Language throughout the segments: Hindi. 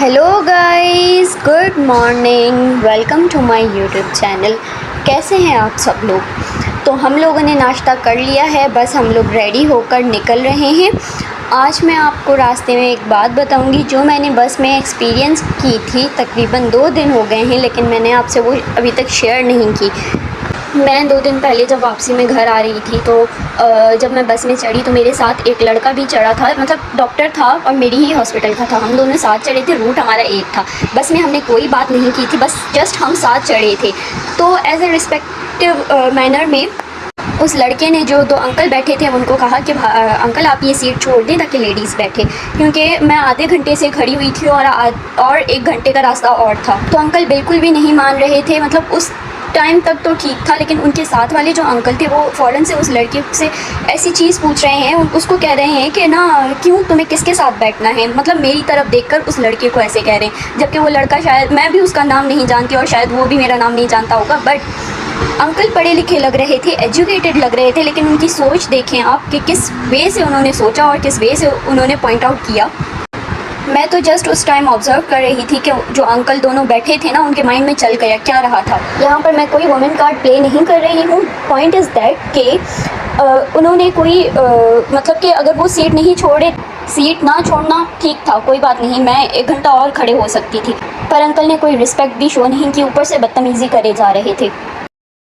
Hello guys, good morning. Welcome to my YouTube channel. कैसे हैं आप सब लोग? तो हम लोगों ने नाश्ता कर लिया है, बस हम लोग रेडी होकर निकल रहे हैं। आज मैं आपको रास्ते में एक बात बताऊंगी जो मैंने बस में एक्सपीरियंस की थी। तकरीबन 2 दिन हो गए हैं, लेकिन मैंने आपसे वो अभी तक शेयर नहीं की। मैं 2 दिन पहले जब वापसी में घर आ रही थी तो जब मैं बस में चढ़ी तो मेरे साथ एक लड़का भी चढ़ा था, मतलब डॉक्टर था और मेरी ही हॉस्पिटल का था। हम दोनों साथ चढ़े थे, रूट हमारा एक था। बस में हमने कोई बात नहीं की थी, बस जस्ट हम साथ चढ़े थे। तो एज ए रिस्पेक्टिव मैनर में उस लड़के ने जो 2 अंकल बैठे थे उनको कहा कि अंकल आप ये सीट छोड़ दें ताकि लेडीज़ बैठे, क्योंकि मैं आधे घंटे से खड़ी हुई थी और 1 घंटे का रास्ता और था। तो अंकल बिल्कुल भी नहीं मान रहे थे, मतलब उस टाइम तक तो ठीक था, लेकिन उनके साथ वाले जो अंकल थे वो फ़ौरन से उस लड़के से ऐसी चीज़ पूछ रहे हैं, उसको कह रहे हैं कि ना क्यों तुम्हें किसके साथ बैठना है, मतलब मेरी तरफ देखकर उस लड़के को ऐसे कह रहे हैं। जबकि वो लड़का, शायद मैं भी उसका नाम नहीं जानती और शायद वो भी मेरा नाम नहीं जानता होगा, बट अंकल पढ़े लिखे लग रहे थे, एजुकेटेड लग रहे थे। लेकिन उनकी सोच देखें आप कि किस वे से उन्होंने सोचा और किस वे से उन्होंने पॉइंट आउट किया। मैं तो जस्ट उस टाइम ऑब्ज़र्व कर रही थी कि जो अंकल दोनों बैठे थे ना, उनके माइंड में चल गया क्या रहा था। यहाँ पर मैं कोई वुमेन कार्ड प्ले नहीं कर रही हूँ। पॉइंट इज़ दैट कि उन्होंने कोई मतलब कि अगर वो सीट नहीं छोड़े, सीट ना छोड़ना ठीक था, कोई बात नहीं, मैं 1 घंटा और खड़े हो सकती थी। पर अंकल ने कोई रिस्पेक्ट भी शो नहीं की, ऊपर से बदतमीज़ी करे जा रहे थे।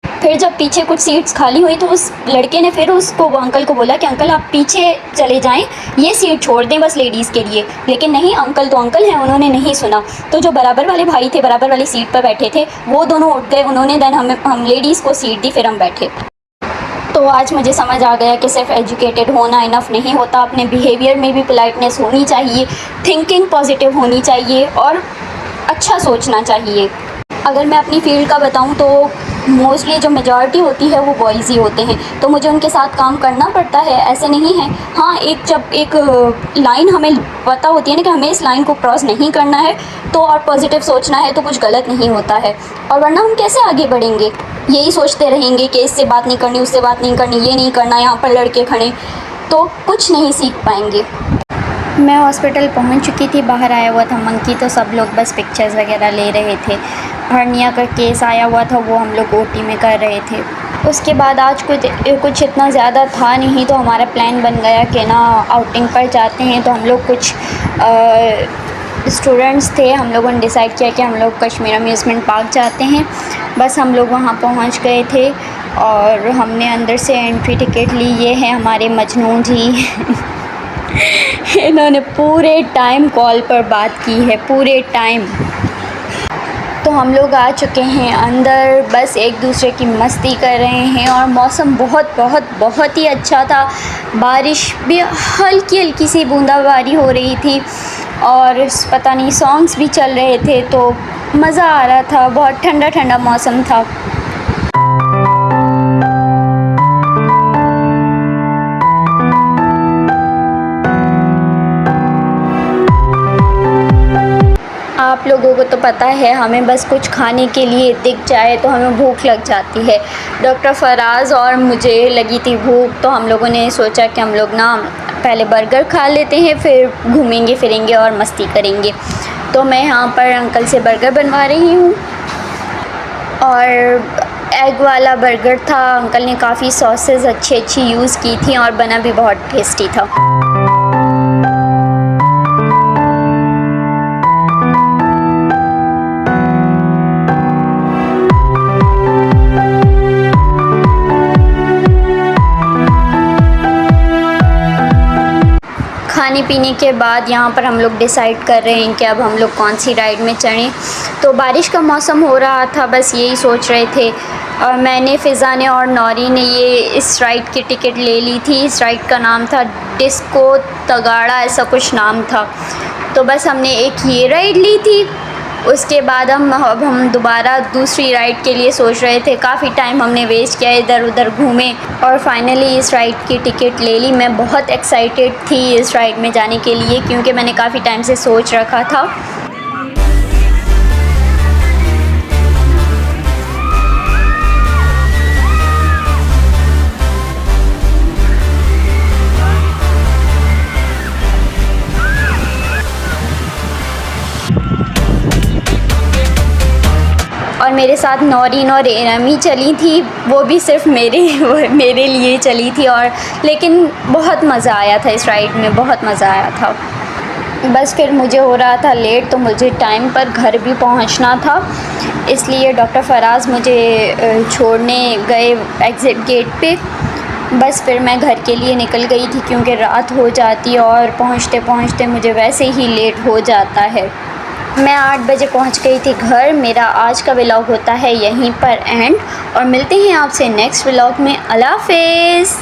फिर जब पीछे कुछ सीट्स खाली हुई तो उस लड़के ने फिर वो अंकल को बोला कि अंकल आप पीछे चले जाएं, ये सीट छोड़ दें बस लेडीज़ के लिए। लेकिन नहीं, अंकल तो अंकल हैं, उन्होंने नहीं सुना। तो जो बराबर वाले भाई थे, बराबर वाली सीट पर बैठे थे, वो दोनों उठ गए, उन्होंने देन हम लेडीज़ को सीट दी, फिर हम बैठे। तो आज मुझे समझ आ गया कि सिर्फ एजुकेटेड होना इनफ नहीं होता, अपने बिहेवियर में भी पोलाइटनेस होनी चाहिए, थिंकिंग पॉजिटिव होनी चाहिए और अच्छा सोचना चाहिए। अगर मैं अपनी फ़ील्ड का बताऊं तो मोस्टली जो मेजॉरिटी होती है वो बॉयज़ ही होते हैं, तो मुझे उनके साथ काम करना पड़ता है, ऐसे नहीं है। हाँ, जब एक लाइन हमें पता होती है ना कि हमें इस लाइन को क्रॉस नहीं करना है, तो और पॉजिटिव सोचना है तो कुछ गलत नहीं होता है। और वरना हम कैसे आगे बढ़ेंगे? यही सोचते रहेंगे कि इससे बात नहीं करनी, उससे बात नहीं करनी, ये नहीं करना, यहाँ पर लड़के खड़े, तो कुछ नहीं सीख पाएंगे। मैं हॉस्पिटल पहुंच चुकी थी, बाहर आया हुआ था मंकी, तो सब लोग बस पिक्चर्स वगैरह ले रहे थे। हर्निया का केस आया हुआ था, वो हम लोग ओटी में कर रहे थे। उसके बाद आज कुछ इतना ज़्यादा था नहीं, तो हमारा प्लान बन गया कि ना आउटिंग पर जाते हैं। तो हम लोग कुछ स्टूडेंट्स थे, हम लोगों ने डिसाइड किया कि हम लोग कश्मीर अम्यूज़मेंट पार्क जाते हैं। बस हम लोग वहाँ पहुँच गए थे और हमने अंदर से एंट्री टिकट ली। ये है हमारे मजनू जी इन्होंने पूरे टाइम कॉल पर बात की है, पूरे टाइम। तो हम लोग आ चुके हैं अंदर, बस एक दूसरे की मस्ती कर रहे हैं और मौसम बहुत बहुत बहुत ही अच्छा था। बारिश भी हल्की हल्की सी बूंदाबांदी हो रही थी और पता नहीं सॉन्ग्स भी चल रहे थे, तो मज़ा आ रहा था। बहुत ठंडा ठंडा मौसम था। आप लोगों को तो पता है, हमें बस कुछ खाने के लिए दिख जाए तो हमें भूख लग जाती है। डॉक्टर फराज और मुझे लगी थी भूख, तो हम लोगों ने सोचा कि हम लोग ना पहले बर्गर खा लेते हैं, फिर घूमेंगे फिरेंगे और मस्ती करेंगे। तो मैं यहाँ पर अंकल से बर्गर बनवा रही हूँ और एग वाला बर्गर था। अंकल ने काफ़ी सॉसेस अच्छी यूज़ की थी और बना भी बहुत टेस्टी था। खाने पीने के बाद यहाँ पर हम लोग डिसाइड कर रहे हैं कि अब हम लोग कौन सी राइड में चढ़ें। तो बारिश का मौसम हो रहा था, बस यही सोच रहे थे और मैंने, फ़िज़ा ने और नौरी ने ये इस राइड की टिकट ले ली थी। इस राइड का नाम था डिस्को तगाड़ा, ऐसा कुछ नाम था। तो बस हमने एक ये राइड ली थी। उसके बाद अब हम दोबारा दूसरी राइड के लिए सोच रहे थे। काफ़ी टाइम हमने वेस्ट किया, इधर उधर घूमे और फाइनली इस राइड की टिकट ले ली। मैं बहुत एक्साइटेड थी इस राइड में जाने के लिए, क्योंकि मैंने काफ़ी टाइम से सोच रखा था। मेरे साथ नौरीन और एरमी चली थी, वो भी सिर्फ मेरे लिए चली थी। और लेकिन बहुत मज़ा आया था इस राइड में, बहुत मज़ा आया था। बस फिर मुझे हो रहा था लेट, तो मुझे टाइम पर घर भी पहुंचना था, इसलिए डॉक्टर फराज मुझे छोड़ने गए एग्ज़िट गेट पे। बस फिर मैं घर के लिए निकल गई थी, क्योंकि रात हो जाती और पहुंचते पहुंचते मुझे वैसे ही लेट हो जाता है। मैं 8 बजे पहुंच गई थी घर। मेरा आज का व्लॉग होता है यहीं पर एंड, और मिलते हैं आपसे नेक्स्ट व्लॉग में। अल्लाह हाफ़िज़।